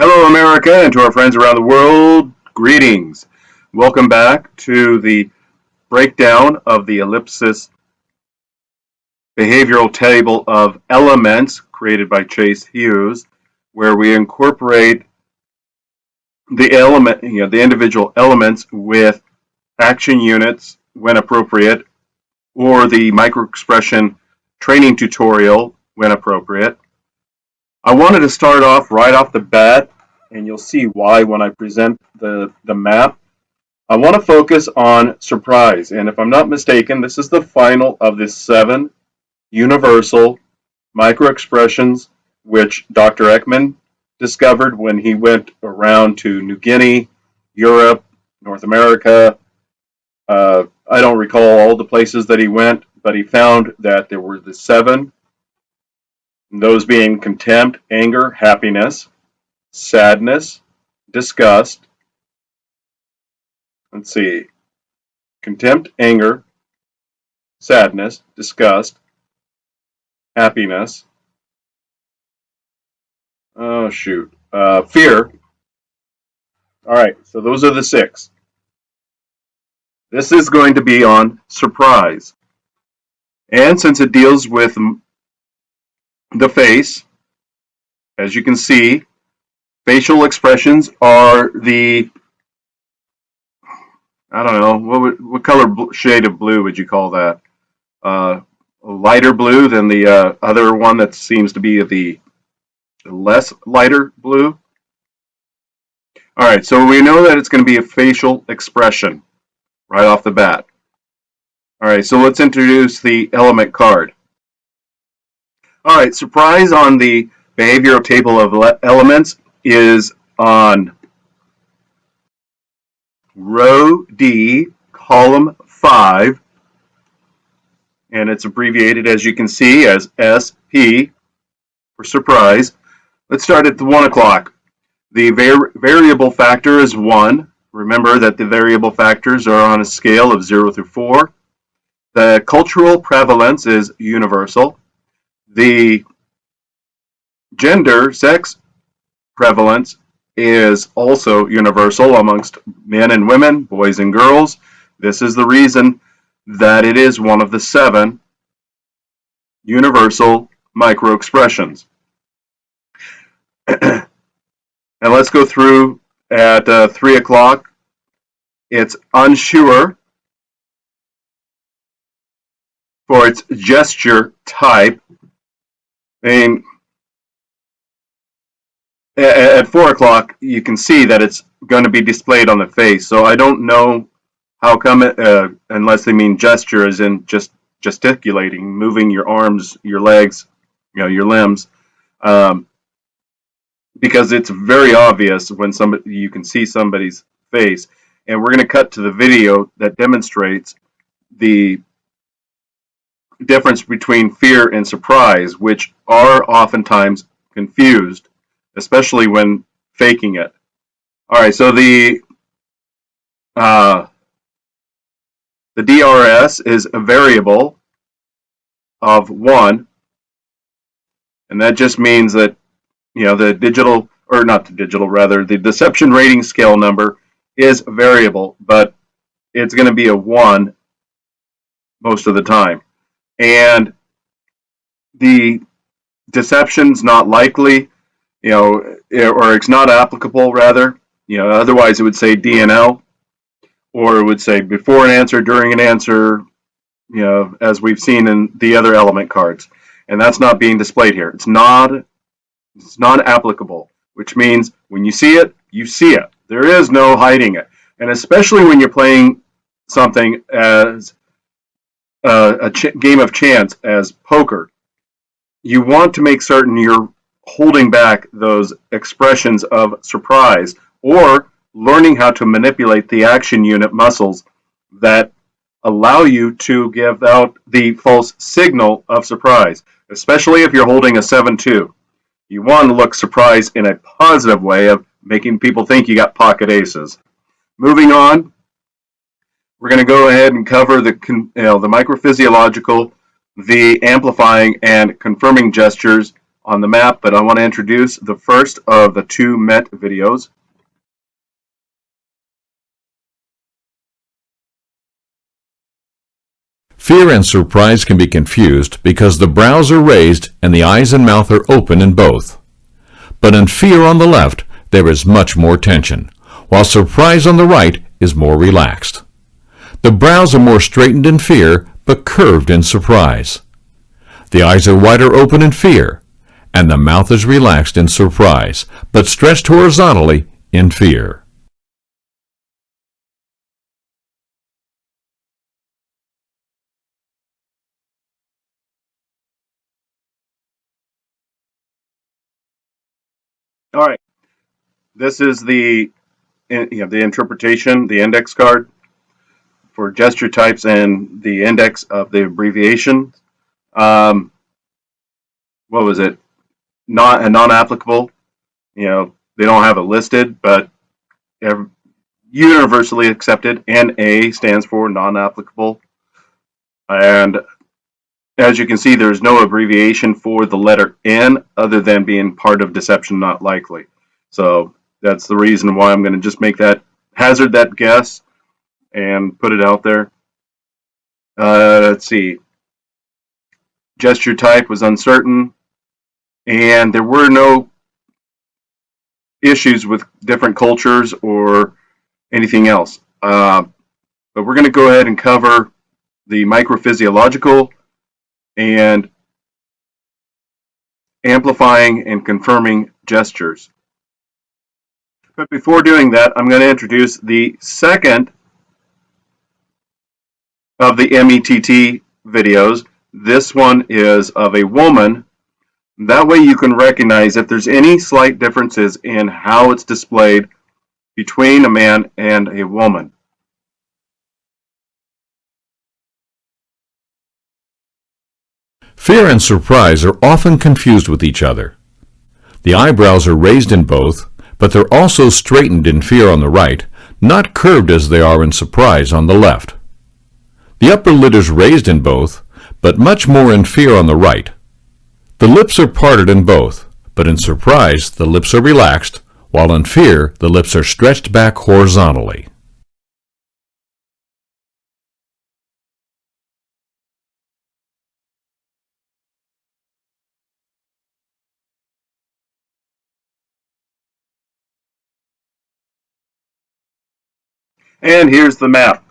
Hello, America, and to our friends around the world, greetings. Welcome back to the breakdown of the Ellipsis behavioral table of elements created by Hughes, where we incorporate the individual elements with action units when appropriate, or the microexpression training tutorial when appropriate. I wanted to start off right off the bat, and you'll see why when I present the map. I want to focus on surprise, and if I'm not mistaken, this is the final of the 7 universal microexpressions which Dr. Ekman discovered when he went around to New Guinea, Europe, North America. I don't recall all the places that he went, but he found that there were the 7, those being contempt, anger, happiness, sadness, disgust. Let's see. Contempt, anger, sadness, disgust, happiness. Oh, shoot. Fear. All right, so those are the 6. This is going to be on surprise. And since it deals with the face, as you can see, facial expressions are the, I don't know, what color shade of blue would you call that? Lighter blue than the other one that seems to be the less lighter blue. All right, so we know that it's going to be a facial expression right off the bat. All right, so let's introduce the element card. All right, surprise on the behavioral table of elements is on row D, column 5, and it's abbreviated, as you can see, as SP for surprise. Let's start at the 1 o'clock. The variable factor is 1. Remember that the variable factors are on a scale of 0 through 4. The cultural prevalence is universal. The gender, sex prevalence is also universal amongst men and women, boys and girls. This is the reason that it is one of the 7 universal microexpressions. And let's go through at 3 o'clock. It's unsure for its gesture type. And at 4 o'clock, you can see that it's going to be displayed on the face. So I don't know how come unless they mean gesture as in just gesticulating, moving your arms, your legs, your limbs. Because it's very obvious when you can see somebody's face. And we're going to cut to the video that demonstrates the difference between fear and surprise, which are oftentimes confused, especially when faking it. All right, so the DRS is a variable of 1, and that just means that the deception rating scale number is a variable, but it's going to be a 1 most of the time. And the deception's not likely, or it's not applicable, rather. Otherwise it would say DNL, or it would say before an answer, during an answer, as we've seen in the other element cards. And that's not being displayed here. It's not applicable, which means when you see it, you see it. There is no hiding it. And especially when you're playing something as a game of chance as poker, you want to make certain you're holding back those expressions of surprise or learning how to manipulate the action unit muscles that allow you to give out the false signal of surprise, especially if you're holding a 7-2. You want to look surprised in a positive way of making people think you got pocket aces. Moving on, we're going to go ahead and cover the microphysiological, the amplifying and confirming gestures on the map, but I want to introduce the first of the two METT videos. Fear and surprise can be confused because the brows are raised and the eyes and mouth are open in both. But in fear on the left, there is much more tension, while surprise on the right is more relaxed. The brows are more straightened in fear, but curved in surprise. The eyes are wider open in fear, and the mouth is relaxed in surprise, but stretched horizontally in fear. All right, this is the interpretation, the index card for gesture types and the index of the abbreviation. What was it? Not a non-applicable. They don't have it listed, but universally accepted. NA stands for non-applicable, and as you can see, there's no abbreviation for the letter N other than being part of deception not likely. So that's the reason why I'm going to just hazard that guess and put it out there. Let's see. Gesture type was uncertain, and there were no issues with different cultures or anything else. But we're going to go ahead and cover the microphysiological and amplifying and confirming gestures. But before doing that, I'm going to introduce the second of the METT videos. This one is of a woman. That way you can recognize if there's any slight differences in how it's displayed between a man and a woman. Fear and surprise are often confused with each other. The eyebrows are raised in both, but they're also straightened in fear on the right, not curved as they are in surprise on the left. The upper lid is raised in both, but much more in fear on the right. The lips are parted in both, but in surprise the lips are relaxed, while in fear the lips are stretched back horizontally. And here's the map.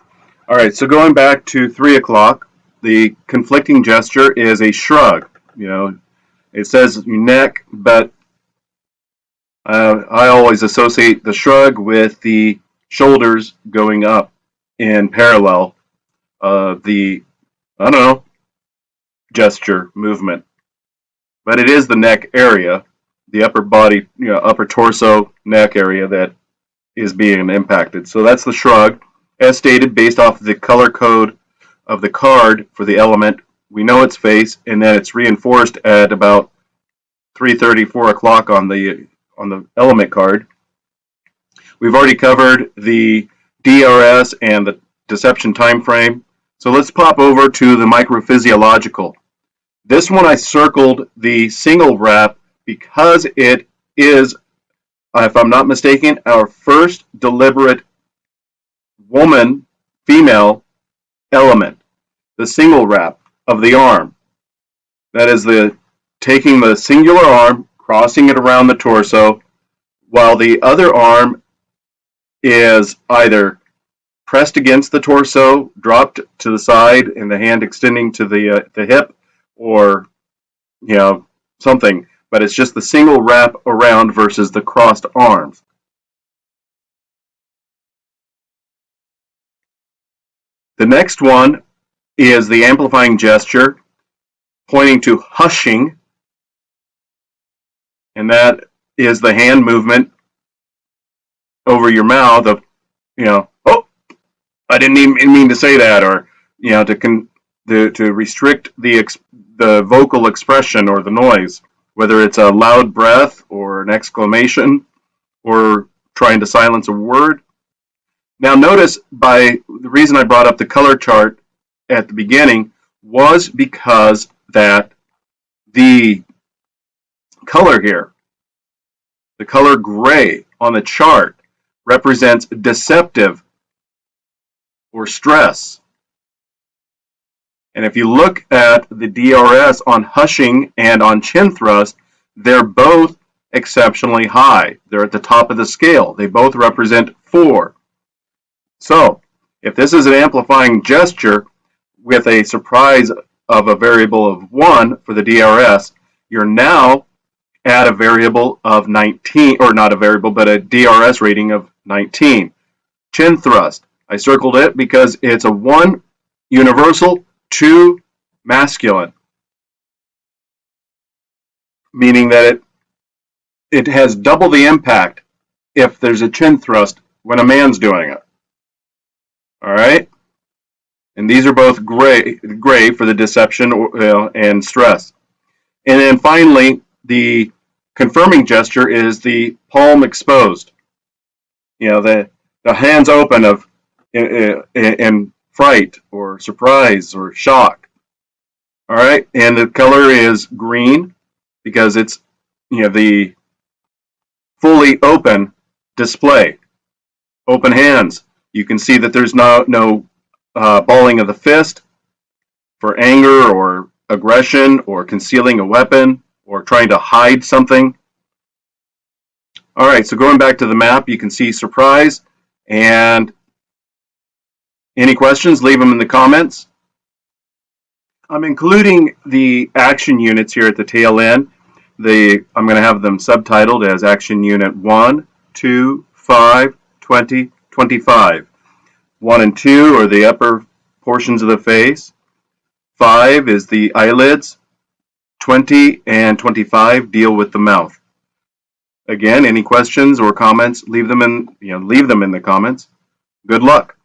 All right, so going back to 3 o'clock, the conflicting gesture is a shrug. It says neck, but I always associate the shrug with the shoulders going up in parallel of the, I don't know, gesture movement. But it is the neck area, the upper body, upper torso, neck area that is being impacted. So that's the shrug. As stated, based off the color code of the card for the element, we know its face, and then it's reinforced at about 3:30, 4 o'clock on the element card. We've already covered the DRS and the deception time frame. So let's pop over to the microphysiological. This one I circled the single wrap because it is, if I'm not mistaken, our first deliberate woman, female element, the single wrap of the arm. That is taking the singular arm, crossing it around the torso, while the other arm is either pressed against the torso, dropped to the side, and the hand extending to the hip, or something. But it's just the single wrap around versus the crossed arms. The next one is the amplifying gesture, pointing to hushing, and that is the hand movement over your mouth of, oh, I didn't even mean to say that, or to restrict the vocal expression or the noise, whether it's a loud breath or an exclamation or trying to silence a word. Now notice, the reason I brought up the color chart at the beginning was because that the color here. The color gray on the chart represents deceptive or stress. And if you look at the DRS on hushing and on chin thrust, they're both exceptionally high. They're at the top of the scale. They both represent 4. So, if this is an amplifying gesture with a surprise of a variable of 1 for the DRS, you're now at a variable of 19, or not a variable, but a DRS rating of 19. Chin thrust, I circled it because it's a 1 universal, 2 masculine, meaning that it has double the impact if there's a chin thrust when a man's doing it. All right? And these are both gray for the deception and stress. And then finally, the confirming gesture is the palm exposed. The hands open of in fright or surprise or shock. All right, and the color is green because it's the fully open display, open hands. You can see that there's no balling of the fist for anger or aggression or concealing a weapon or trying to hide something. All right, so going back to the map, you can see surprise. And any questions, leave them in the comments. I'm including the action units here at the tail end. I'm going to have them subtitled as Action Unit 1, 2, 5, 20, 25. 1 and 2 are the upper portions of the face. 5 is the eyelids. 20 and 25 deal with the mouth. Again, any questions or comments, leave them in the comments. Good luck.